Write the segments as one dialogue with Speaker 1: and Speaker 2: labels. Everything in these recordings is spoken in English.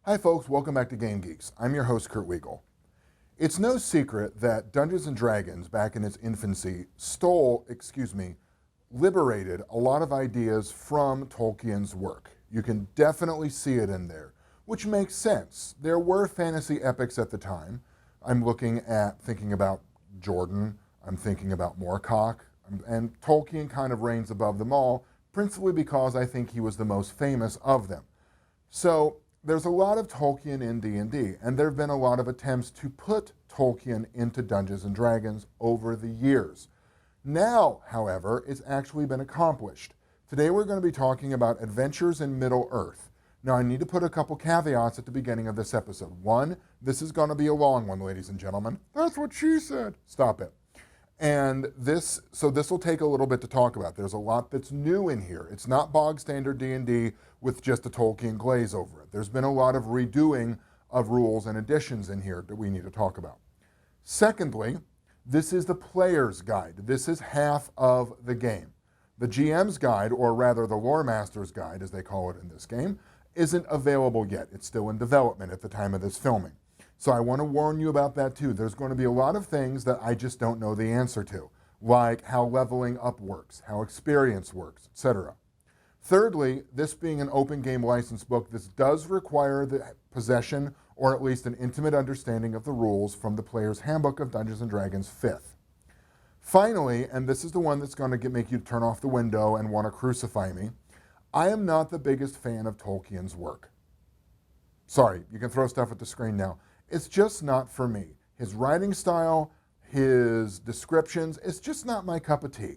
Speaker 1: Hi folks, welcome back to Geeks. I'm your host, Kurt Wiegel. It's no secret that Dungeons & Dragons, back in its infancy, liberated a lot of ideas from Tolkien's work. You can definitely see it in there, which makes sense. There were fantasy epics at the time. I'm thinking about Jordan, I'm thinking about Moorcock, and Tolkien kind of reigns above them all, principally because I think he was the most famous of them. So there's a lot of Tolkien in D&D, and there have been a lot of attempts to put Tolkien into Dungeons & Dragons over the years. Now, however, it's actually been accomplished. Today we're going to be talking about Adventures in Middle-earth. Now, I need to put a couple caveats at the beginning of this episode. One, this is going to be a long one, ladies and gentlemen. That's what she said. Stop it. And this will take a little bit to talk about. There's a lot that's new in here. It's not bog standard D&D with just a Tolkien glaze over it. There's been a lot of redoing of rules and additions in here that we need to talk about. Secondly, this is the player's guide. This is half of the game. The GM's guide, or rather the lore master's guide, as they call it in this game, isn't available yet. It's still in development at the time of this filming. So I want to warn you about that too. There's going to be a lot of things that I just don't know the answer to, like how leveling up works, how experience works, etc. Thirdly, this being an open game license book, this does require the possession or at least an intimate understanding of the rules from the Player's Handbook of Dungeons & Dragons 5th. Finally, and this is the one that's going to make you turn off the window and want to crucify me, I am not the biggest fan of Tolkien's work. Sorry, you can throw stuff at the screen now. It's just not for me. His writing style, his descriptions, it's just not my cup of tea.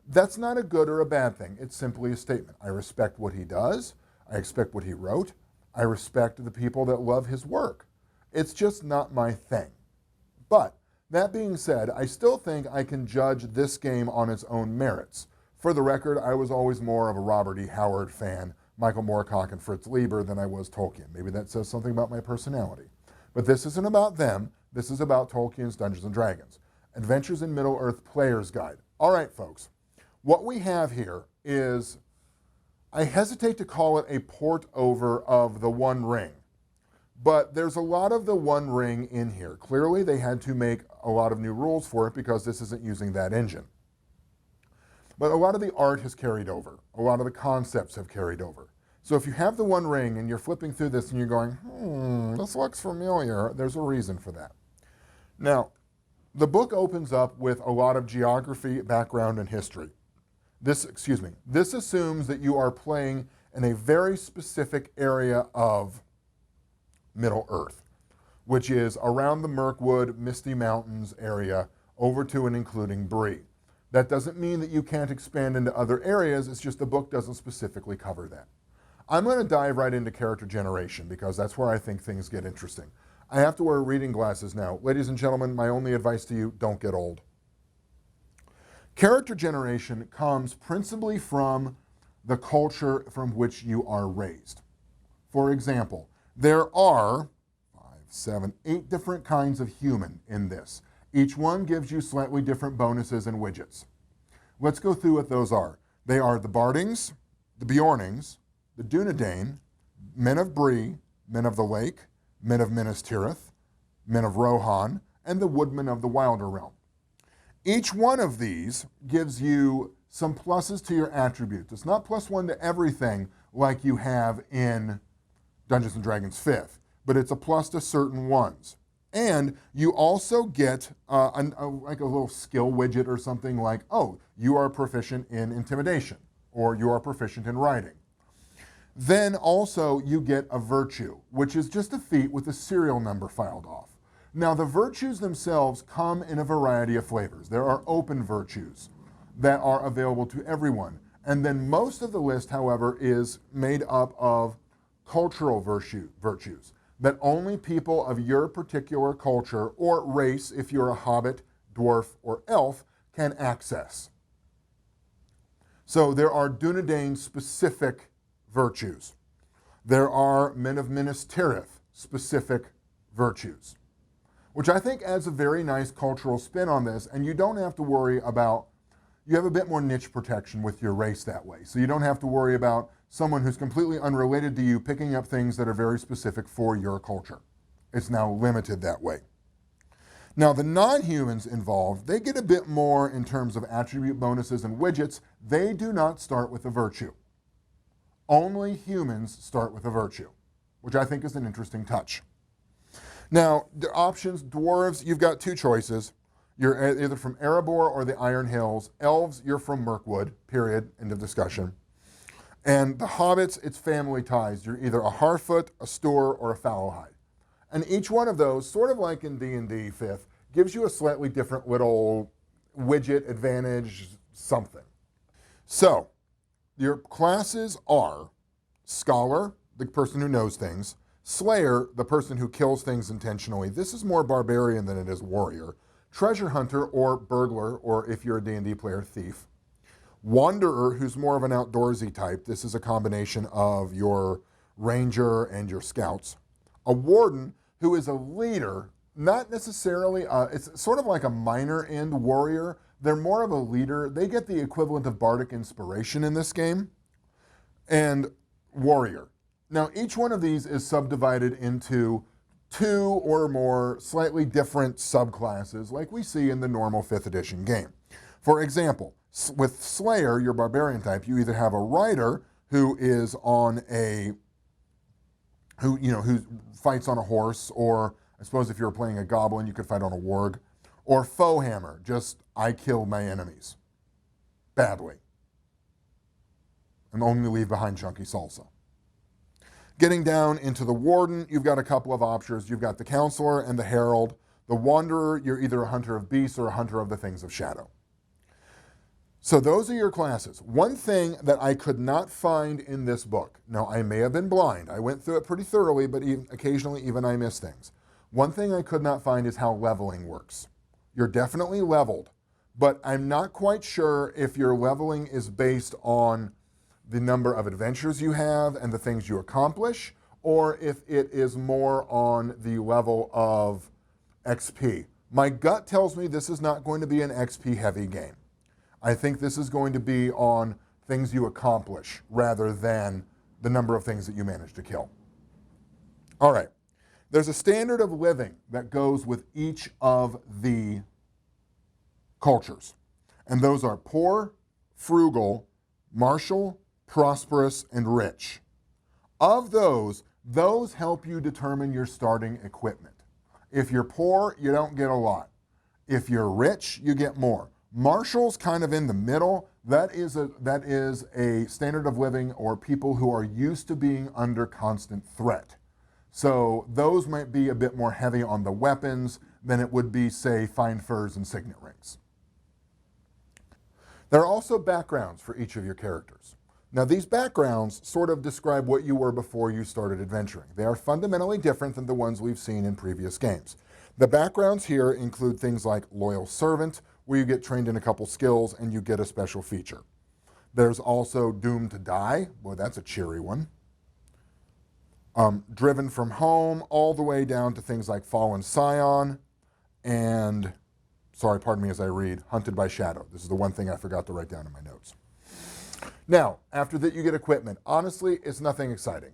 Speaker 1: That's not a good or a bad thing. It's simply a statement. I respect what he does. I respect what he wrote. I respect the people that love his work. It's just not my thing. But that being said, I still think I can judge this game on its own merits. For the record, I was always more of a Robert E. Howard fan, Michael Moorcock and Fritz Leiber, than I was Tolkien. Maybe that says something about my personality. But this isn't about them. This is about Tolkien's Dungeons & Dragons. Adventures in Middle-earth Player's Guide. All right, folks. What we have here is, I hesitate to call it a port over of the One Ring. But there's a lot of the One Ring in here. Clearly, they had to make a lot of new rules for it because this isn't using that engine. But a lot of the art has carried over. A lot of the concepts have carried over. So if you have the One Ring and you're flipping through this and you're going, this looks familiar, there's a reason for that. Now, the book opens up with a lot of geography, background, and history. This assumes that you are playing in a very specific area of Middle-earth, which is around the Mirkwood, Misty Mountains area, over to and including Bree. That doesn't mean that you can't expand into other areas, it's just the book doesn't specifically cover that. I'm going to dive right into character generation because that's where I think things get interesting. I have to wear reading glasses now. Ladies and gentlemen, my only advice to you, don't get old. Character generation comes principally from the culture from which you are raised. For example, there are 8 different kinds of human in this. Each one gives you slightly different bonuses and widgets. Let's go through what those are. They are the Bardings, the Bjornings, the Dunedain, men of Bree, men of the lake, men of Minas Tirith, men of Rohan, and the woodmen of the Wilder Realm. Each one of these gives you some pluses to your attributes. It's not +1 to everything like you have in Dungeons & Dragons 5th, but it's a plus to certain ones. And you also get like a little skill widget or something like, oh, you are proficient in intimidation, or you are proficient in writing. Then also you get a virtue, which is just a feat with a serial number filed off. Now the virtues themselves come in a variety of flavors. There are open virtues that are available to everyone. And then most of the list, however, is made up of cultural virtues that only people of your particular culture or race, if you're a hobbit, dwarf, or elf, can access. So there are Dunedain specific virtues. There are men of Minas Tirith specific virtues, which I think adds a very nice cultural spin on this, and you don't have to worry about, you have a bit more niche protection with your race that way. So you don't have to worry about someone who's completely unrelated to you picking up things that are very specific for your culture. It's now limited that way. Now, the non-humans involved, they get a bit more in terms of attribute bonuses and widgets. They do not start with a virtue. Only humans start with a virtue, which I think is an interesting touch. Now, the options, dwarves, you've got two choices. You're either from Erebor or the Iron Hills. Elves, you're from Mirkwood, period, end of discussion. And the hobbits, it's family ties. You're either a Harfoot, a Stoor, or a Fowlhide. And each one of those, sort of like in D&D 5th, gives you a slightly different little widget, advantage, something. So, your classes are Scholar, the person who knows things, Slayer, the person who kills things intentionally. This is more barbarian than it is warrior. Treasure Hunter, or Burglar, or if you're a D&D player, Thief. Wanderer, who's more of an outdoorsy type. This is a combination of your Ranger and your Scouts. A Warden, who is a leader, not necessarily, it's sort of like a minor end warrior. They're more of a leader. They get the equivalent of bardic inspiration in this game. And Warrior. Now, each one of these is subdivided into 2 or more slightly different subclasses like we see in the normal 5th edition game. For example, with Slayer, your barbarian type, you either have a rider who is on who fights on a horse, or I suppose if you're playing a goblin, you could fight on a warg, or foe hammer, just I kill my enemies badly and only leave behind chunky salsa. Getting down into the Warden, you've got a couple of options. You've got the Counselor and the Herald. The Wanderer, you're either a hunter of beasts or a hunter of the things of shadow. So those are your classes. One thing that I could not find in this book, now I may have been blind, I went through it pretty thoroughly, but occasionally even I miss things. One thing I could not find is how leveling works. You're definitely leveled, but I'm not quite sure if your leveling is based on the number of adventures you have and the things you accomplish, or if it is more on the level of XP. My gut tells me this is not going to be an XP heavy game. I think this is going to be on things you accomplish rather than the number of things that you manage to kill. All right. There's a standard of living that goes with each of the cultures. And those are poor, frugal, martial, prosperous, and rich. Of those help you determine your starting equipment. If you're poor, you don't get a lot. If you're rich, you get more. Martial's kind of in the middle. That is a standard of living, or people who are used to being under constant threat. So those might be a bit more heavy on the weapons than it would be, say, fine furs and signet rings. There are also backgrounds for each of your characters. Now, these backgrounds sort of describe what you were before you started adventuring. They are fundamentally different than the ones we've seen in previous games. The backgrounds here include things like Loyal Servant, where you get trained in a couple skills and you get a special feature. There's also Doomed to Die. Boy, that's a cheery one. Driven from Home, all the way down to things like Fallen Scion and, sorry, pardon me as I read, Hunted by Shadow. This is the one thing I forgot to write down in my notes. Now, after that you get equipment. Honestly, it's nothing exciting.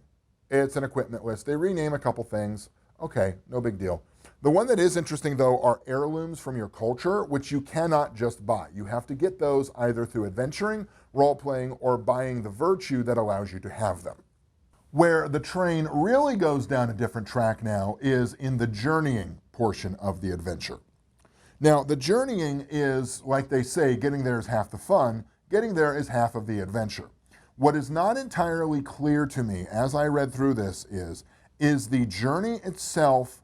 Speaker 1: It's an equipment list. They rename a couple things. Okay, no big deal. The one that is interesting, though, are heirlooms from your culture, which you cannot just buy. You have to get those either through adventuring, role-playing, or buying the virtue that allows you to have them. Where the train really goes down a different track now is in the journeying portion of the adventure. Now, the journeying is, like they say, getting there is half the fun. Getting there is half of the adventure. What is not entirely clear to me as I read through this is the journey itself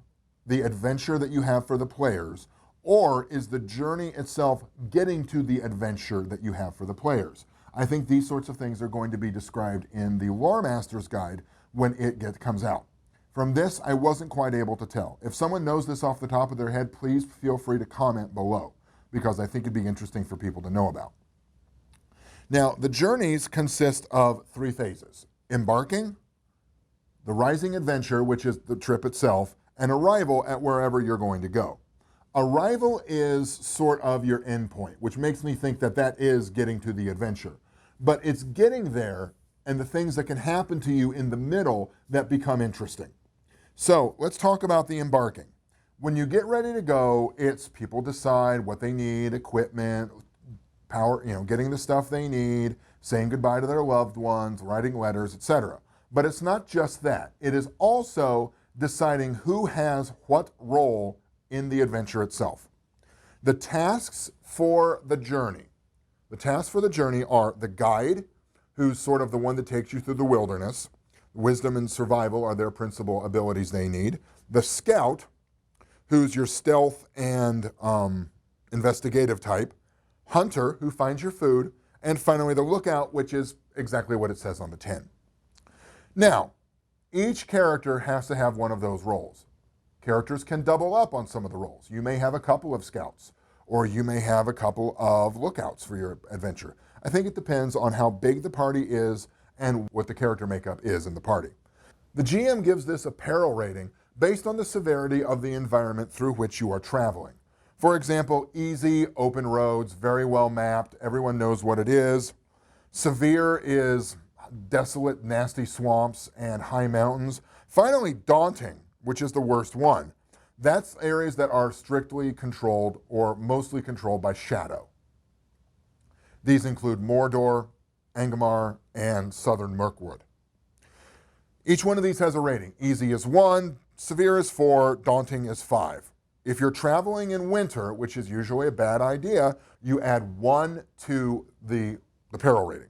Speaker 1: the adventure that you have for the players, or is the journey itself getting to the adventure that you have for the players? I think these sorts of things are going to be described in the Lore Master's Guide when it comes out. From this, I wasn't quite able to tell. If someone knows this off the top of their head, please feel free to comment below, because I think it'd be interesting for people to know about. Now, the journeys consist of 3 phases: embarking, the rising adventure, which is the trip itself, and arrival at wherever you're going to go. Arrival is sort of your end point, which makes me think that that is getting to the adventure. But it's getting there and the things that can happen to you in the middle that become interesting. So let's talk about the embarking. When you get ready to go, it's people decide what they need, equipment, power, getting the stuff they need, saying goodbye to their loved ones, writing letters, etc. But it's not just that. It is also deciding who has what role in the adventure itself. The tasks for the journey. The tasks for the journey are the guide, who's sort of the one that takes you through the wilderness. Wisdom and survival are their principal abilities they need. The scout, who's your stealth and investigative type. Hunter, who finds your food. And finally, the lookout, which is exactly what it says on the tin. Now, each character has to have one of those roles. Characters can double up on some of the roles. You may have a couple of scouts, or you may have a couple of lookouts for your adventure. I think it depends on how big the party is and what the character makeup is in the party. The GM gives this a peril rating based on the severity of the environment through which you are traveling. For example, easy, open roads, very well mapped, everyone knows what it is. Severe is desolate, nasty swamps and high mountains. Finally, daunting, which is the worst one. That's areas that are strictly controlled or mostly controlled by shadow. These include Mordor, Angmar, and Southern Mirkwood. Each one of these has a rating. Easy is 1, severe is 4, daunting is 5. If you're traveling in winter, which is usually a bad idea, you add 1 to the peril rating.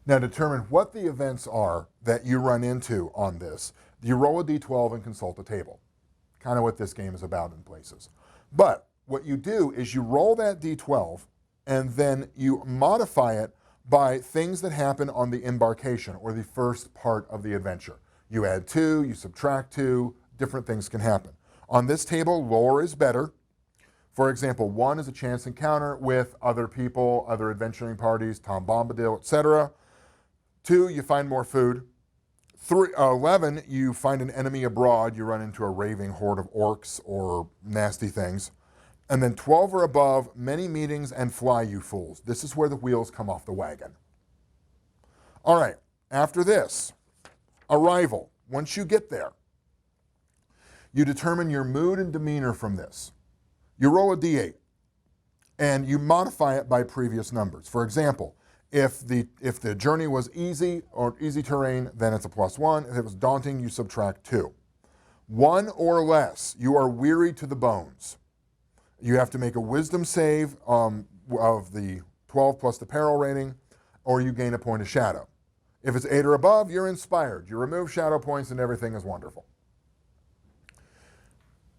Speaker 1: Now, determine what the events are that you run into on this. You roll a d12 and consult a table. Kind of what this game is about in places. But what you do is you roll that d12 and then you modify it by things that happen on the embarkation or the first part of the adventure. You add 2, you subtract 2, different things can happen. On this table, lower is better. For example, 1 is a chance encounter with other people, other adventuring parties, Tom Bombadil, etc. 2, you find more food. 11, you find an enemy abroad, you run into a raving horde of orcs or nasty things. And then 12 or above, many meetings and fly, you fools. This is where the wheels come off the wagon. All right, after this, arrival. Once you get there, you determine your mood and demeanor from this. You roll a d8, and you modify it by previous numbers. For example, if the journey was easy or easy terrain, then it's a +1. If it was daunting, you subtract 2. 1 or less, you are weary to the bones. You have to make a wisdom save of the 12 plus the peril rating, or you gain a point of shadow. If it's 8 or above, you're inspired. You remove shadow points and everything is wonderful.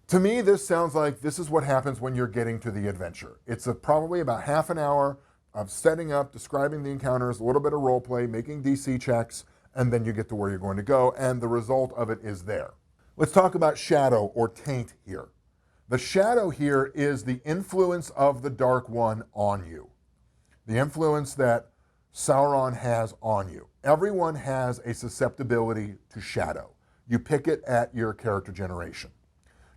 Speaker 1: To me, this sounds like this is what happens when you're getting to the adventure. It's probably about half an hour of setting up, describing the encounters, a little bit of role play, making DC checks, and then you get to where you're going to go, and the result of it is there. Let's talk about shadow or taint here. The shadow here is the influence of the Dark One on you. The influence that Sauron has on you. Everyone has a susceptibility to shadow. You pick it at your character generation.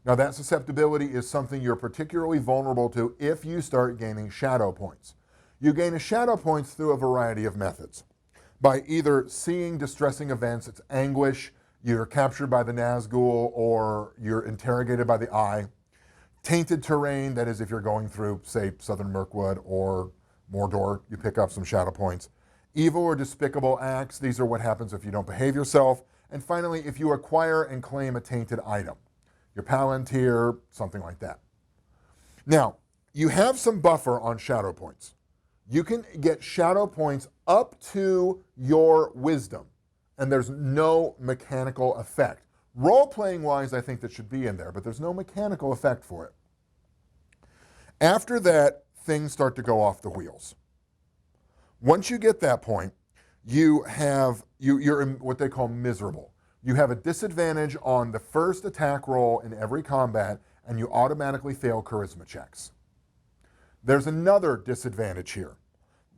Speaker 1: Now that susceptibility is something you're particularly vulnerable to if you start gaining shadow points. You gain a shadow points through a variety of methods. By either seeing distressing events, it's anguish, you're captured by the Nazgul, or you're interrogated by the Eye. Tainted terrain, that is if you're going through, say, Southern Mirkwood or Mordor, you pick up some shadow points. Evil or despicable acts, these are what happens if you don't behave yourself. And finally, if you acquire and claim a tainted item. Your Palantir, something like that. Now, you have some buffer on shadow points. You can get shadow points up to your wisdom, and there's no mechanical effect. Role-playing wise, I think that should be in there, but there's no mechanical effect for it. After that, things start to go off the wheels. Once you get that point, you're in what they call miserable. You have a disadvantage on the first attack roll in every combat, and you automatically fail charisma checks. There's another disadvantage here.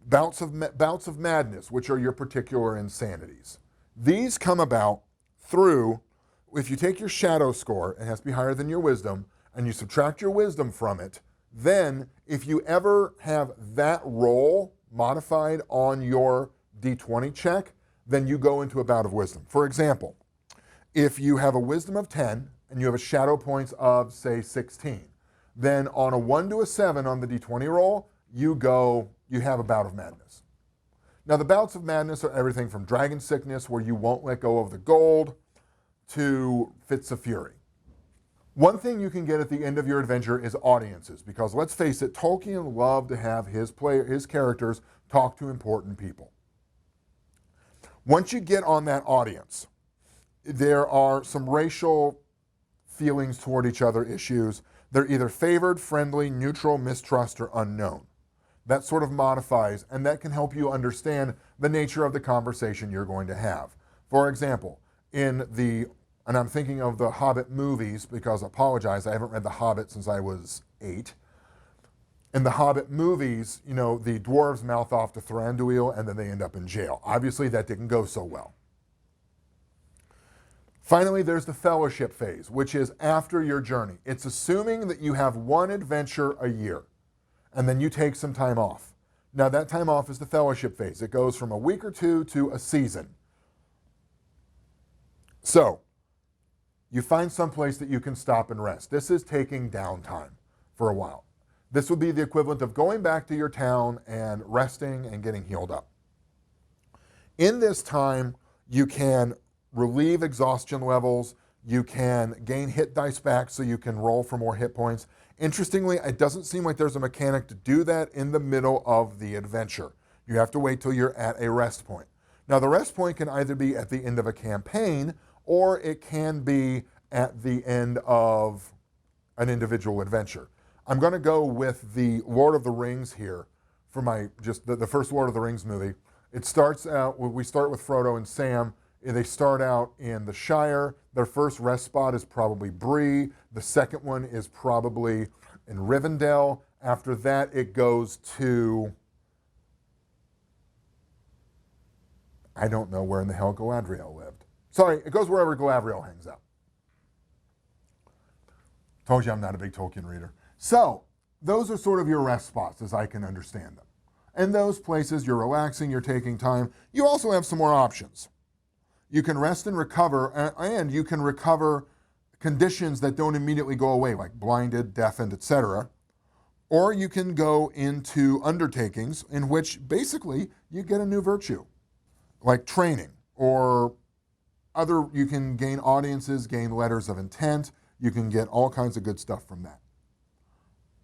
Speaker 1: Bouts of madness, which are your particular insanities. These come about through, if you take your shadow score, it has to be higher than your wisdom, and you subtract your wisdom from it, then if you ever have that roll modified on your D20 check, then you go into a bout of wisdom. For example, if you have a wisdom of 10 and you have a shadow points of, say, 16, then on a 1 to a 7 on the d20 roll, you have a bout of madness. Now, the bouts of madness are everything from dragon sickness, where you won't let go of the gold, to fits of fury. One thing you can get at the end of your adventure is audiences, because let's face it, Tolkien loved to have his characters talk to important people. Once you get on that audience, there are some racial feelings toward each other issues. They're either favored, friendly, neutral, mistrust, or unknown. That sort of modifies, and that can help you understand the nature of the conversation you're going to have. For example, and I'm thinking of the Hobbit movies, because I apologize, I haven't read The Hobbit since I was 8. In the Hobbit movies, the dwarves mouth off to Thranduil and then they end up in jail. Obviously, that didn't go so well. Finally, there's the fellowship phase, which is after your journey. It's assuming that you have one adventure a year, and then you take some time off. Now, that time off is the fellowship phase. It goes from a week or two to a season. So, you find someplace that you can stop and rest. This is taking downtime for a while. This would be the equivalent of going back to your town and resting and getting healed up. In this time, you can relieve exhaustion levels. You can gain hit dice back so you can roll for more hit points. Interestingly, it doesn't seem like there's a mechanic to do that in the middle of the adventure. You have to wait till you're at a rest point. Now, the rest point can either be at the end of a campaign, or it can be at the end of an individual adventure. I'm going to go with the Lord of the Rings here for the first Lord of the Rings movie. It starts out, we start with Frodo and Sam. They start out in the Shire. Their first rest spot is probably Bree. The second one is probably in Rivendell. After that, it goes to, I don't know where in the hell Galadriel lived. Sorry, it goes wherever Galadriel hangs out. Told you I'm not a big Tolkien reader. So, those are sort of your rest spots as I can understand them. And those places, you're relaxing, you're taking time. You also have some more options. You can rest and recover, and you can recover conditions that don't immediately go away, like blinded, deafened, etc. Or you can go into undertakings in which basically you get a new virtue, like training, or you can gain audiences, gain letters of intent. You can get all kinds of good stuff from that.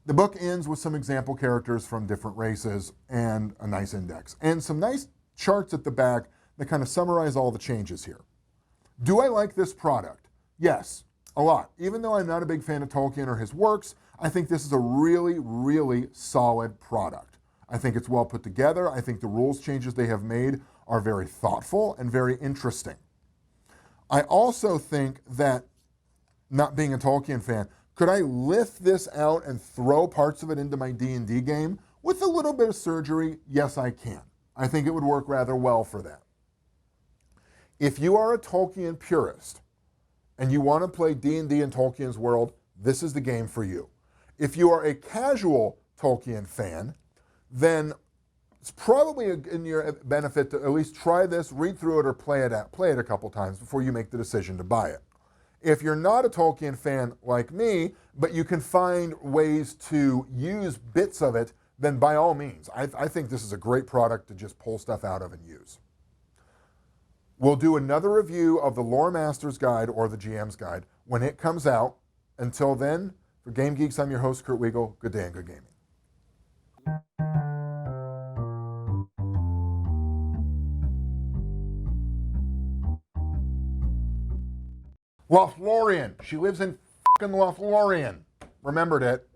Speaker 1: The book ends with some example characters from different races and a nice index, and some nice charts at the back that kind of summarize all the changes here. Do I like this product? Yes, a lot. Even though I'm not a big fan of Tolkien or his works, I think this is a really, really solid product. I think it's well put together. I think the rules changes they have made are very thoughtful and very interesting. I also think that, not being a Tolkien fan, could I lift this out and throw parts of it into my D&D game? With a little bit of surgery, yes, I can. I think it would work rather well for that. If you are a Tolkien purist and you want to play D&D in Tolkien's world, this is the game for you. If you are a casual Tolkien fan, then it's probably in your benefit to at least try this, read through it, or play it a couple times before you make the decision to buy it. If you're not a Tolkien fan like me, but you can find ways to use bits of it, then by all means, I think this is a great product to just pull stuff out of and use. We'll do another review of the Lore Master's Guide or the GM's Guide when it comes out. Until then, for Game Geeks, I'm your host, Kurt Wiegel. Good day and good gaming. Lothlorien. She lives in fucking Lothlorien. Remembered it.